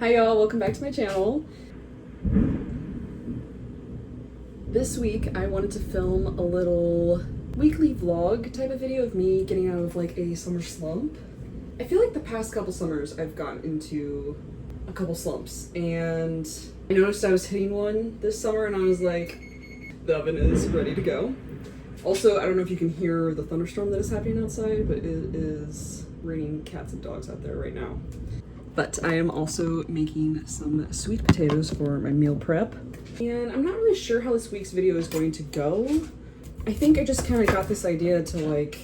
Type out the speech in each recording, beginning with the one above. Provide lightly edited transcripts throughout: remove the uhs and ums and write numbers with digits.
Hi y'all, welcome back to my channel. This week I wanted to film a little weekly vlog type of video of me getting out of like a summer slump. I feel like the past couple summers I've gotten into a couple slumps, and I noticed I was hitting one this summer and I was like, the oven is ready to go. Also, I don't know if you can hear the thunderstorm that is happening outside, but it is raining cats and dogs out there right now. But I am also making some sweet potatoes for my meal prep. And I'm not really sure how this week's video is going to go. I think I just kind of got this idea to like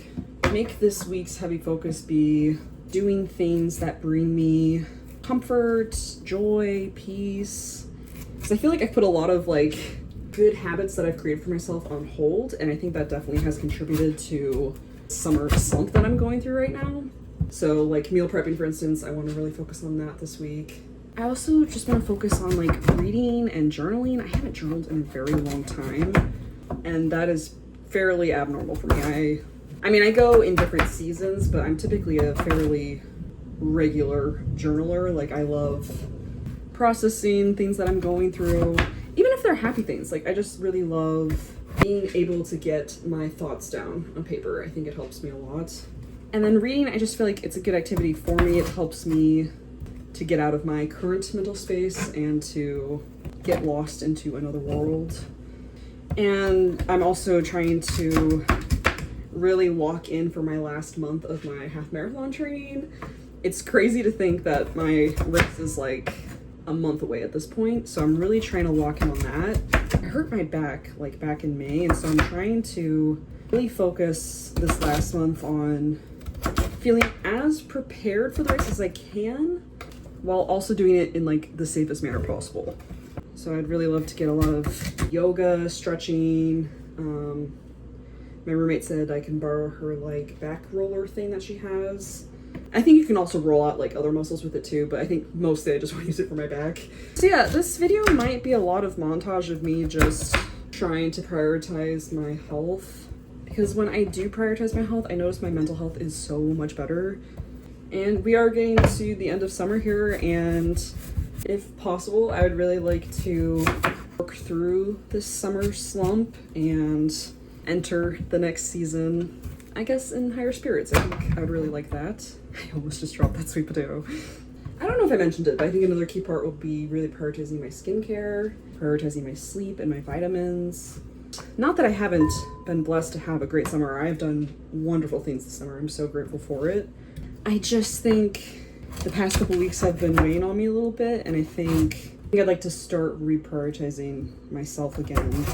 make this week's heavy focus be doing things that bring me comfort, joy, peace. Because I feel like I've put a lot of like good habits that I've created for myself on hold, and I think that definitely has contributed to summer slump that I'm going through right now. So like meal prepping, for instance, I want to really focus on that this week. I also just want to focus on like reading and journaling. I haven't journaled in a very long time, and that is fairly abnormal for me. I mean, I go in different seasons, but I'm typically a fairly regular journaler. Like I love processing things that I'm going through, even if they're happy things. Like I just really love being able to get my thoughts down on paper. I think it helps me a lot. And then reading, I just feel like it's a good activity for me. It helps me to get out of my current mental space and to get lost into another world. And I'm also trying to really lock in for my last month of my half marathon training. It's crazy to think that my race is like a month away at this point, so I'm really trying to lock in on that. I hurt my back like back in May, and so I'm trying to really focus this last month on feeling as prepared for the race as I can, while also doing it in like the safest manner possible. So I'd really love to get a lot of yoga, stretching. My roommate said I can borrow her like back roller thing that she has. I think you can also roll out like other muscles with it too, but I think mostly I just want to use it for my back. So yeah, this video might be a lot of montage of me just trying to prioritize my health. Because when I do prioritize my health, I notice my mental health is so much better. And we are getting to the end of summer here, and if possible, I would really like to work through this summer slump and enter the next season, I guess, in higher spirits. I think I would really like that. I almost just dropped that sweet potato. I don't know if I mentioned it, but I think another key part will be really prioritizing my skincare, prioritizing my sleep and my vitamins. Not that I haven't been blessed to have a great summer. I have done wonderful things this summer. I'm so grateful for it. I just think the past couple weeks have been weighing on me a little bit, and I think I'd like to start reprioritizing myself again,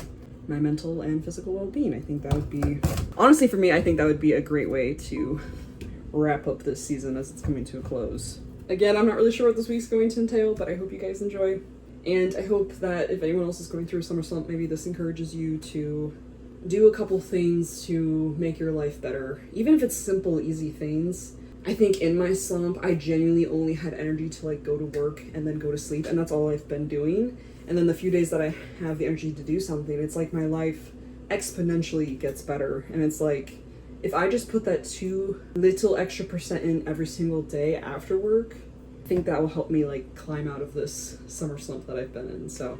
my mental and physical well-being. I think that would be, honestly for me, I think that would be a great way to wrap up this season as it's coming to a close. Again, I'm not really sure what this week's going to entail, but I hope you guys enjoy. And I hope that if anyone else is going through a summer slump, maybe this encourages you to do a couple things to make your life better. Even if it's simple, easy things. I think in my slump, I genuinely only had energy to like go to work and then go to sleep, and that's all I've been doing. And then the few days that I have the energy to do something, it's like my life exponentially gets better. And it's like, if I just put that 2 little extra percent in every single day after work, I think that will help me like climb out of this summer slump that I've been in. So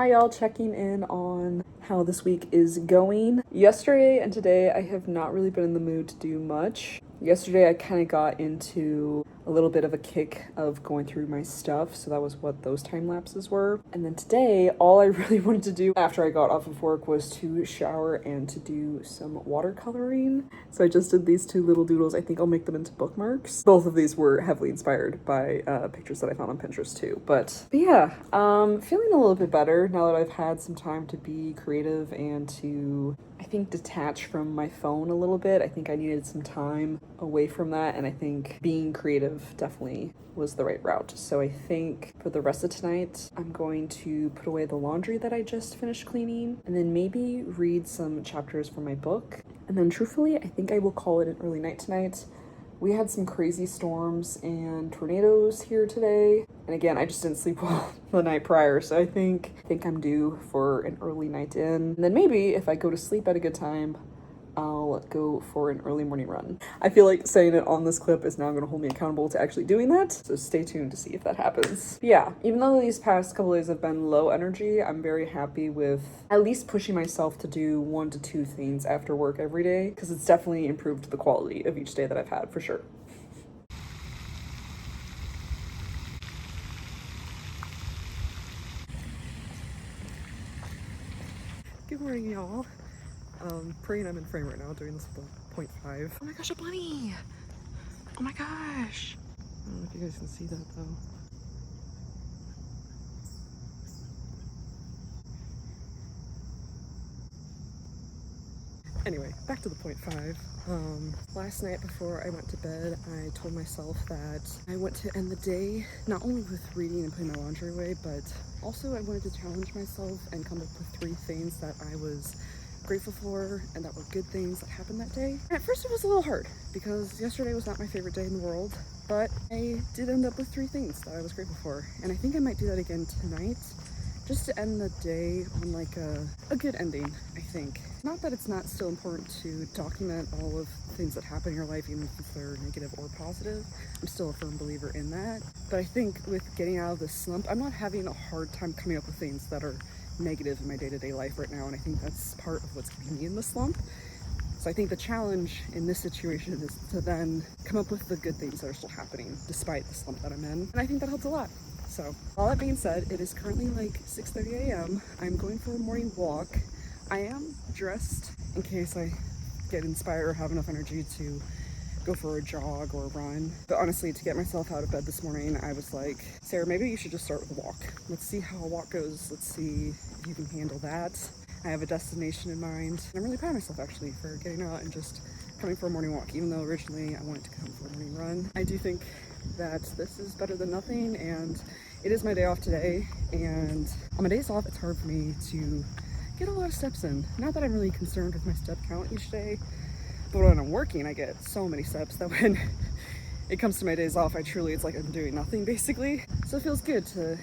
Hi y'all, checking in on how this week is going. Yesterday and today I have not really been in the mood to do much. Yesterday I kind of got into a little bit of a kick of going through my stuff, so that was what those time lapses were. And then today, all I really wanted to do after I got off of work was to shower and to do some watercoloring. So I just did these two little doodles. I think I'll make them into bookmarks. Both of these were heavily inspired by pictures that I found on Pinterest too. But yeah, feeling a little bit better now that I've had some time to be creative and to, I think, detach from my phone a little bit. I think I needed some time away from that, and I think being creative definitely was the right route. So I think for the rest of tonight, I'm going to put away the laundry that I just finished cleaning, and then maybe read some chapters from my book. And then truthfully, I think I will call it an early night tonight. We had some crazy storms and tornadoes here today. And again, I just didn't sleep well the night prior, so I think I'm due for an early night in. And then maybe if I go to sleep at a good time, I'll go for an early morning run. I feel like saying it on this clip is now going to hold me accountable to actually doing that, so stay tuned to see if that happens. But yeah, even though these past couple days have been low energy, I'm very happy with at least pushing myself to do 1 to 2 things after work every day, because it's definitely improved the quality of each day that I've had, for sure. Good morning, y'all. Praying I'm in frame right now, doing this with a 0.5. Oh my gosh, a bunny! Oh my gosh! I don't know if you guys can see that though. Anyway, back to the 0.5. Last night before I went to bed, I told myself that I want to end the day not only with reading and putting my laundry away, but also I wanted to challenge myself and come up with 3 things that I was grateful for and that were good things that happened that day. And at first it was a little hard because yesterday was not my favorite day in the world, but I did end up with 3 things that I was grateful for. And I think I might do that again tonight, just to end the day on like a good ending, I think. Not that it's not still important to document all of the things that happen in your life, even if they're negative or positive. I'm still a firm believer in that. But I think with getting out of this slump, I'm not having a hard time coming up with things that are negative in my day-to-day life right now, and I think that's part of what's keeping me in the slump. So I think the challenge in this situation is to then come up with the good things that are still happening despite the slump that I'm in, and I think that helps a lot. So all that being said, it is currently like 6:30 a.m. I'm going for a morning walk. I am dressed in case I get inspired or have enough energy to go for a jog or a run. But honestly, to get myself out of bed this morning, I was like, Sarah, maybe you should just start with a walk. Let's see how a walk goes. Let's see if you can handle that. I have a destination in mind. And I'm really proud of myself actually for getting out and just coming for a morning walk, even though originally I wanted to come for a morning run. I do think that this is better than nothing, and it is my day off today, and on my days off it's hard for me to get a lot of steps in. Not that I'm really concerned with my step count each day, but when I'm working I get so many steps that when it comes to my days off, it's like I'm doing nothing basically. So it feels good to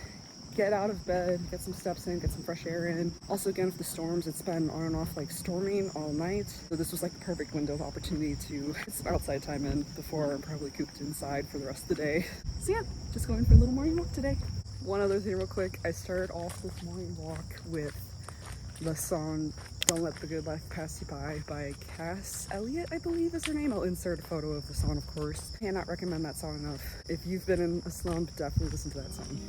get out of bed, get some steps in, get some fresh air in. Also, again, with the storms, it's been on and off like storming all night. So this was like the perfect window of opportunity to get some outside time in before I'm probably cooped inside for the rest of the day. So yeah, just going for a little morning walk today. One other thing real quick, I started off this morning walk with the song Don't Let the Good Life Pass You by Cass Elliot, I believe is her name. I'll insert a photo of the song, of course. Cannot recommend that song enough. If you've been in a slump, definitely listen to that song.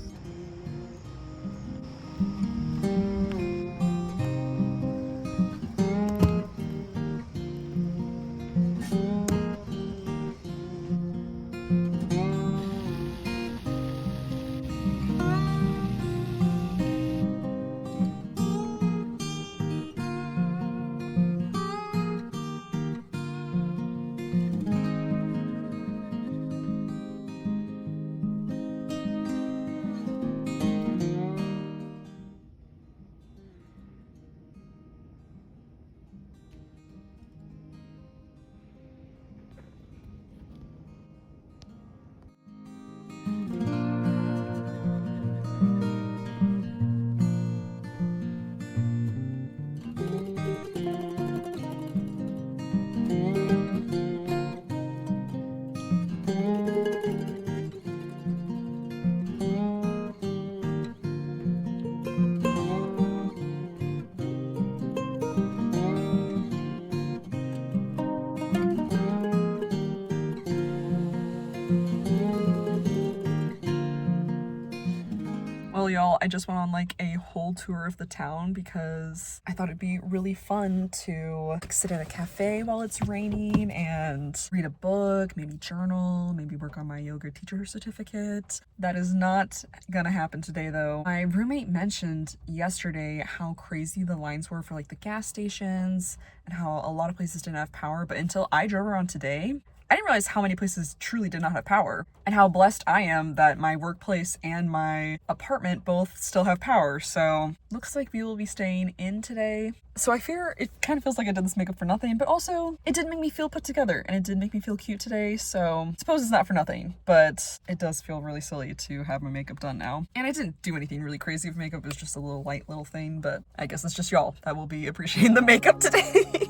I just went on like a whole tour of the town because I thought it'd be really fun to like, sit at a cafe while it's raining and read a book, maybe journal, maybe work on my yoga teacher certificate. That is not gonna happen today though. My roommate mentioned yesterday how crazy the lines were for like the gas stations and how a lot of places didn't have power, but until I drove around today, I didn't realize how many places truly did not have power and how blessed I am that my workplace and my apartment both still have power. So looks like we will be staying in today. So I fear it kind of feels like I did this makeup for nothing, but also it did make me feel put together and it did make me feel cute today. So I suppose it's not for nothing, but it does feel really silly to have my makeup done now. And I didn't do anything really crazy with makeup. It was just a little light little thing, but I guess it's just y'all that will be appreciating the makeup today.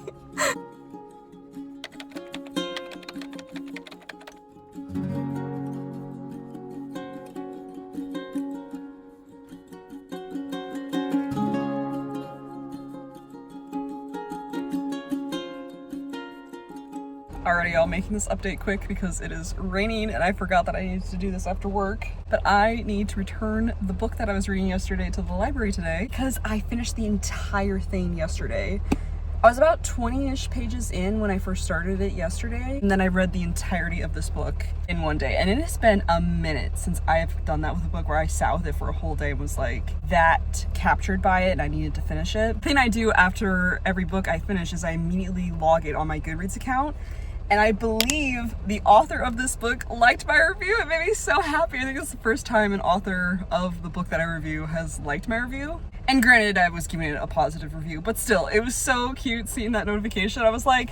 Alrighty, y'all, making this update quick because it is raining and I forgot that I needed to do this after work. But I need to return the book that I was reading yesterday to the library today because I finished the entire thing yesterday. I was about 20-ish pages in when I first started it yesterday, and then I read the entirety of this book in one day. And it has been a minute since I have done that with a book where I sat with it for a whole day, was like that captured by it and I needed to finish it. The thing I do after every book I finish is I immediately log it on my Goodreads account. And I believe the author of this book liked my review. It made me so happy. I think it's the first time an author of the book that I review has liked my review. And granted, I was giving it a positive review, but still, it was so cute seeing that notification. I was like,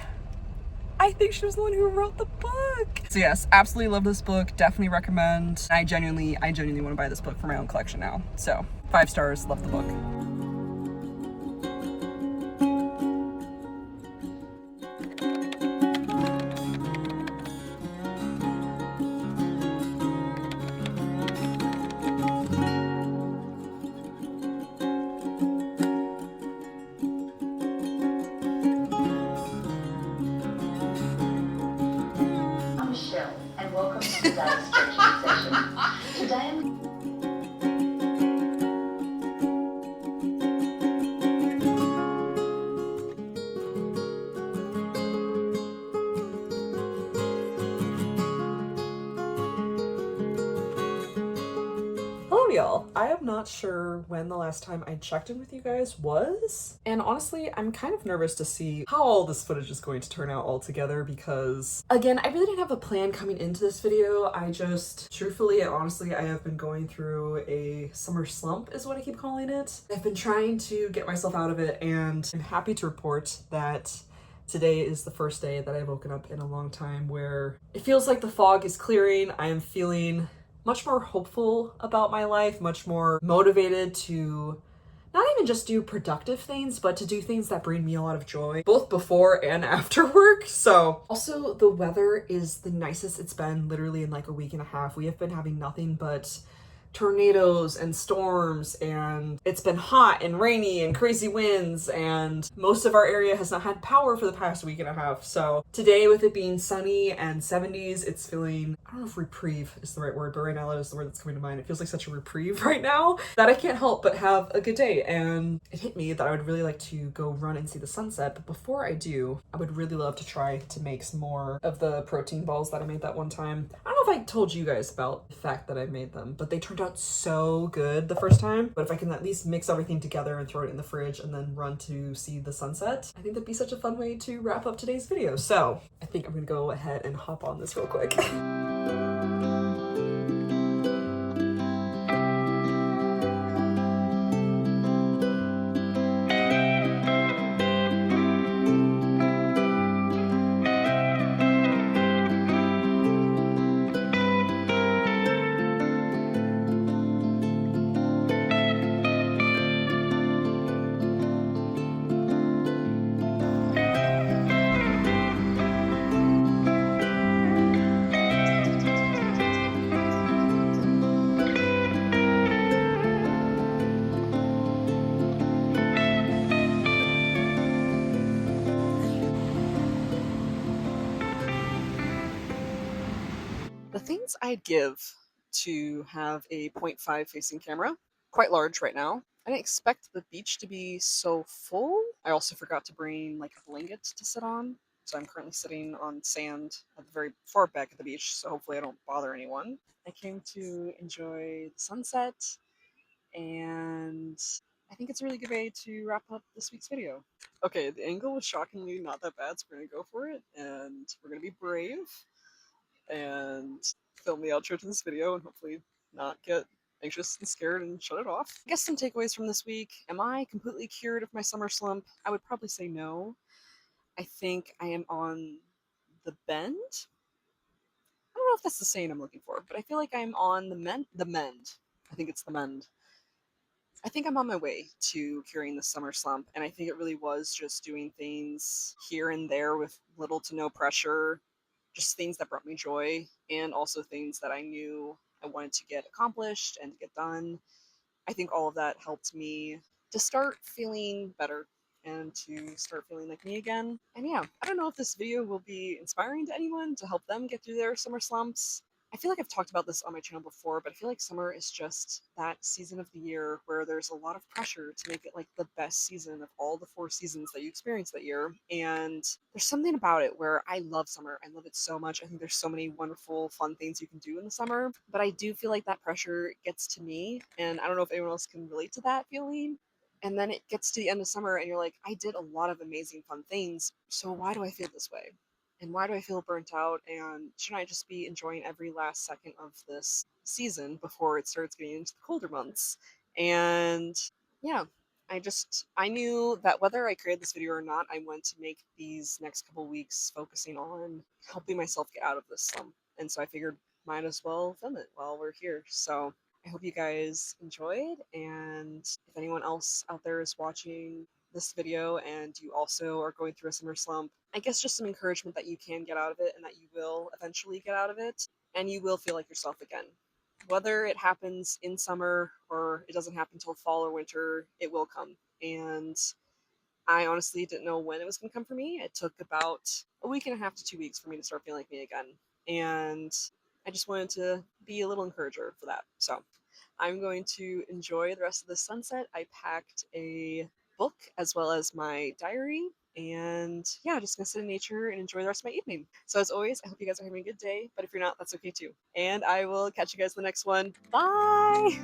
I think she was the one who wrote the book. So yes, absolutely love this book. Definitely recommend. I genuinely want to buy this book for my own collection now. So 5 stars, love the book. And welcome to today's stretching session. Today I'm Hello y'all. I am not sure when the last time I checked in with you guys was, and honestly I'm kind of nervous to see how all this footage is going to turn out all together because again I really didn't have a plan coming into this video. I just truthfully and honestly I have been going through a summer slump is what I keep calling it. I've been trying to get myself out of it and I'm happy to report that today is the first day that I've woken up in a long time where it feels like the fog is clearing. I am feeling much more hopeful about my life, much more motivated to not even just do productive things, but to do things that bring me a lot of joy, both before and after work. So also the weather is the nicest it's been literally in like a week and a half. We have been having nothing but tornadoes and storms, and it's been hot and rainy and crazy winds, and most of our area has not had power for the past week and a half. So today, with it being sunny and 70s, it's feeling, I don't know if reprieve is the right word, but right now that is the word that's coming to mind. It feels like such a reprieve right now that I can't help but have a good day. And it hit me that I would really like to go run and see the sunset, but before I do, I would really love to try to make some more of the protein balls that I made that one time. I don't know if I told you guys about the fact that I made them, but they turned out so good the first time. But if I can at least mix everything together and throw it in the fridge and then run to see the sunset, I think that'd be such a fun way to wrap up today's video. So I think I'm gonna go ahead and hop on this real quick. The things I'd give to have a 0.5 facing camera quite large right now. I didn't expect the beach to be so full. I also forgot to bring like a blanket to sit on. So I'm currently sitting on sand at the very far back of the beach, so hopefully I don't bother anyone. I came to enjoy the sunset, and I think it's a really good way to wrap up this week's video. Okay, the angle was shockingly not that bad, so we're gonna go for it, and we're gonna be brave and film the outro to this video and hopefully not get anxious and scared and shut it off. I guess some takeaways from this week. Am I completely cured of my summer slump? I would probably say no. I think I am on the bend. I don't know if that's the saying I'm looking for, but I feel like I'm on the mend. I think it's the mend. I think I'm on my way to curing the summer slump, and I think it really was just doing things here and there with little to no pressure, just things that brought me joy, and also things that I knew I wanted to get accomplished and to get done. I think all of that helped me to start feeling better and to start feeling like me again. And yeah, I don't know if this video will be inspiring to anyone to help them get through their summer slumps. I feel like I've talked about this on my channel before, but I feel like summer is just that season of the year where there's a lot of pressure to make it like the best season of all the 4 seasons that you experience that year. And there's something about it where I love summer. I love it so much. I think there's so many wonderful, fun things you can do in the summer. But I do feel like that pressure gets to me. And I don't know if anyone else can relate to that feeling. And then it gets to the end of summer and you're like, I did a lot of amazing, fun things. So why do I feel this way? And why do I feel burnt out? And shouldn't I just be enjoying every last second of this season before it starts getting into the colder months? And yeah, I knew that whether I created this video or not, I wanted to make these next couple weeks focusing on helping myself get out of this slump. And so I figured might as well film it while we're here. So I hope you guys enjoyed, and if anyone else out there is watching this video and you also are going through a summer slump, I guess just some encouragement that you can get out of it and that you will eventually get out of it and you will feel like yourself again. Whether it happens in summer or it doesn't happen until fall or winter, it will come. And I honestly didn't know when it was going to come for me. It took about a week and a half to 2 weeks for me to start feeling like me again. And I just wanted to be a little encourager for that. So I'm going to enjoy the rest of the sunset. I packed a book as well as my diary. And yeah, just gonna sit in nature and enjoy the rest of my evening. So as always, I hope you guys are having a good day, but if you're not, that's okay too. And I will catch you guys in the next one. Bye!